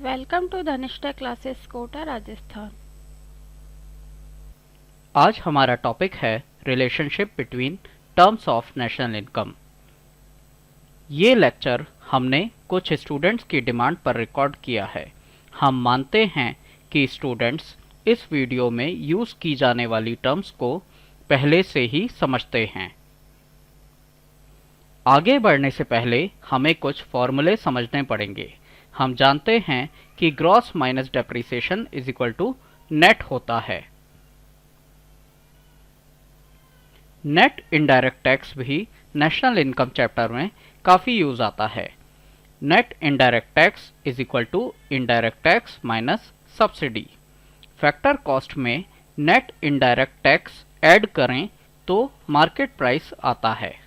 Welcome to Dhanishtha classes Kota Rajasthan. आज हमारा topic है relationship between terms of national income. ये लेक्चर हमने कुछ स्टूडेंट्स की डिमांड पर रिकॉर्ड किया है। हम मानते हैं कि स्टूडेंट्स इस वीडियो में यूज़ की जाने वाली टर्म्स को पहले से ही समझते हैं। आगे बढ़ने से पहले हमें कुछ फॉर्मूले समझने पड़ेंगे। हम जानते हैं कि gross minus depreciation is equal to net होता है। नेट इनडायरेक्ट टैक्स भी नेशनल इनकम चैप्टर में काफ़ी यूज आता है। Net indirect tax is equal to indirect tax minus subsidy. Factor cost में नेट इनडायरेक्ट टैक्स ऐड करें तो मार्केट प्राइस आता है।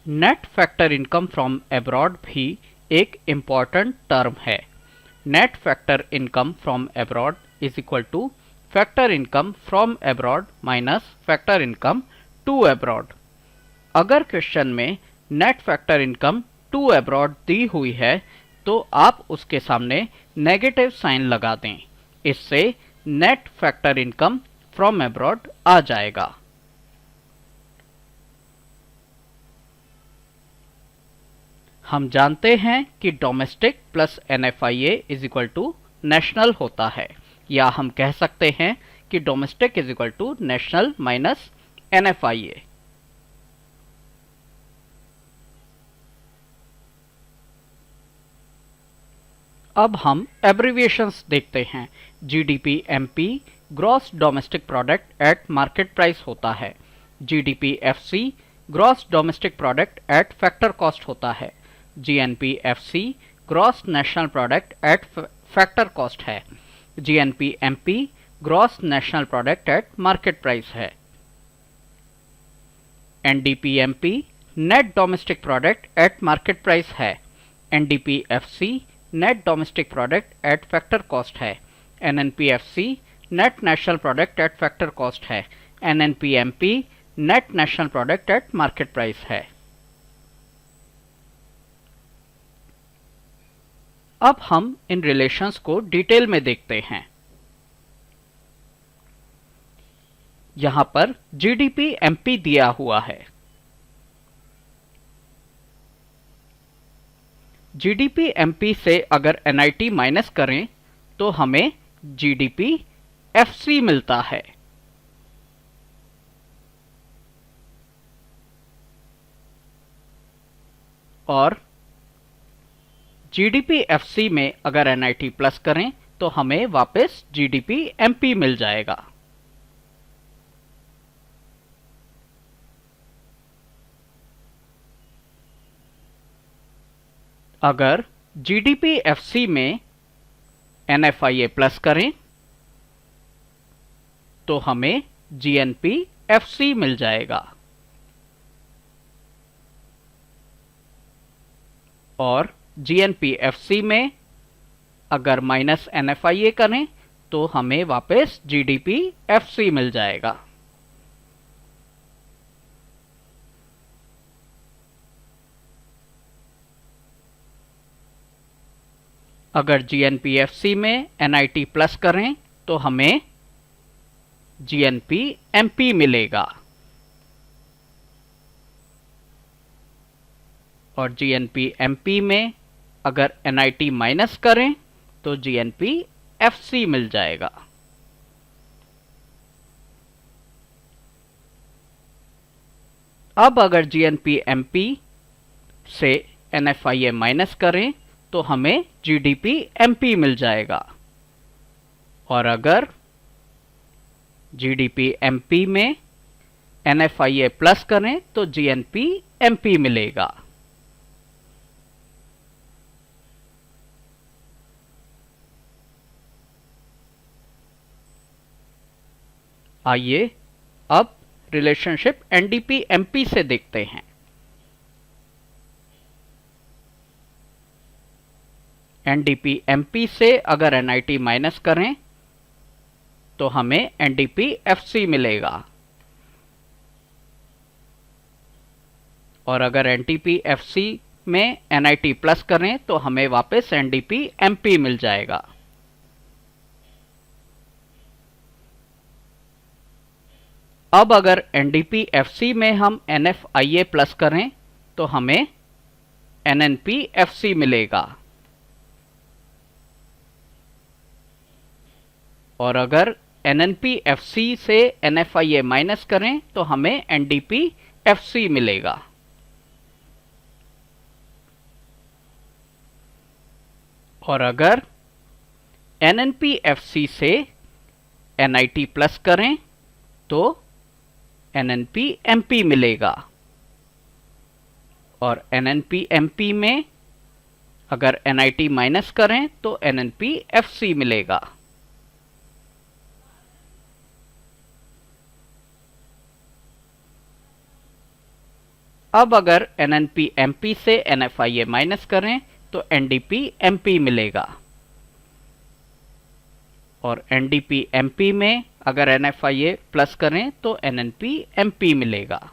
Net factor income from abroad भी एक इम्पॉर्टेंट टर्म है। Net factor income from abroad is equal to factor income from abroad minus factor income to abroad. अगर question में net factor income to abroad दी हुई है तो आप उसके सामने नेगेटिव साइन लगा दें। इससे net factor income from abroad आ जाएगा। हम जानते हैं कि domestic plus NFIA is equal to national होता है, या हम कह सकते हैं कि domestic is equal to national minus NFIA। अब हम एब्रिविएशंस देखते हैं। GDP MP gross domestic product at market price होता है। GDP FC gross domestic product at factor cost होता है। GNP FC gross national product at factor cost है। GNP MP gross national product at market price है। NDP MP net domestic product at market price है। NDP FC net domestic product at factor cost है। NNP FC net national product at factor cost है। NNP MP net national product at market price है। अब हम इन relations को detail में देखते हैं। यहां पर GDP MP दिया हुआ है। GDP MP से अगर NIT माइनस करें तो हमें GDP FC मिलता है। और GDP FC में अगर NIT प्लस करें तो हमें वापस GDP MP मिल जाएगा। अगर GDP FC में NFIA प्लस करें तो हमें GNP FC मिल जाएगा। और GNP FC में अगर माइनस NFIA करें तो हमें वापस GDP FC मिल जाएगा। अगर GNP FC में NIT प्लस करें तो हमें GNP MP मिलेगा। और GNP MP में अगर NIT माइनस करें तो GNP FC मिल जाएगा। अब अगर GNP MP से NFIA माइनस करें तो हमें GDP MP मिल जाएगा। और अगर GDP MP में NFIA प्लस करें तो GNP MP मिलेगा। आइए अब रिलेशनशिप NDP MP से देखते हैं। NDP MP से अगर NIT माइनस करें तो हमें NDP FC मिलेगा। और अगर NTP FC में NIT प्लस करें तो हमें वापस NDP MP मिल जाएगा। अब अगर NDP FC में हम NFIA प्लस करें तो हमें NNP FC मिलेगा, और अगर NNP FC से NFIA माइनस करें तो हमें NDP FC मिलेगा। और अगर NNP FC से NIT प्लस करें तो NNP MP मिलेगा, और NNP MP में अगर NIT माइनस करें तो NNP FC मिलेगा। अब अगर NNP MP से NFIA माइनस करें तो NDP MP मिलेगा, और NDP MP में अगर NFIA प्लस करें तो NNP MP मिलेगा।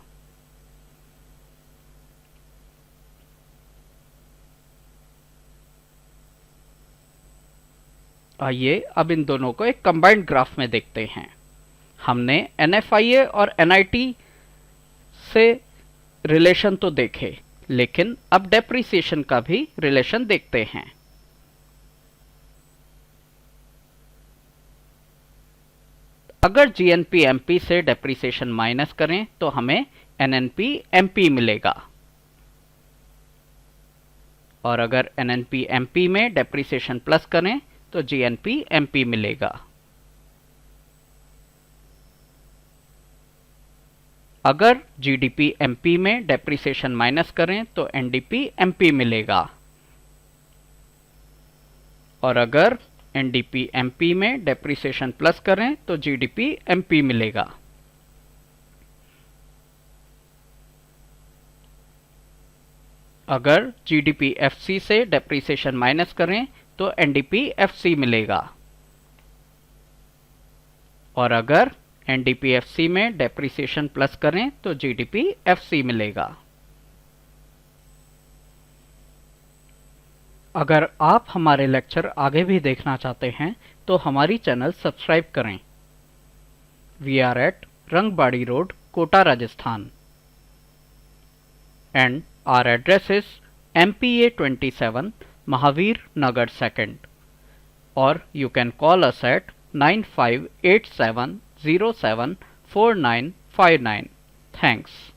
आइए अब इन दोनों को एक कंबाइंड ग्राफ में देखते हैं। हमने NFIA और NIT से रिलेशन तो देखे, लेकिन अब डेप्रिसिएशन का भी रिलेशन देखते हैं। अगर GNP MP से डेप्रिसिएशन माइनस करें तो हमें NNP MP मिलेगा, और अगर NNP MP में डेप्रिसिएशन प्लस करें तो GNP MP मिलेगा। अगर GDP MP में डेप्रिसिएशन माइनस करें तो NDP MP मिलेगा, और अगर NDP MP में डेप्रिसिएशन प्लस करें तो GDP MP मिलेगा। अगर GDP FC से डेप्रिसिएशन माइनस करें तो NDP FC मिलेगा, और अगर NDP FC में डेप्रिसिएशन प्लस करें तो GDP FC मिलेगा। अगर आप हमारे लेक्चर आगे भी देखना चाहते हैं तो हमारी चैनल सब्सक्राइब करें। We are at Rangbari road, Kota, Rajasthan, and our address is MPA 27, Mahavir Nagar 2nd, or you can call us at 9587074959. Thanks.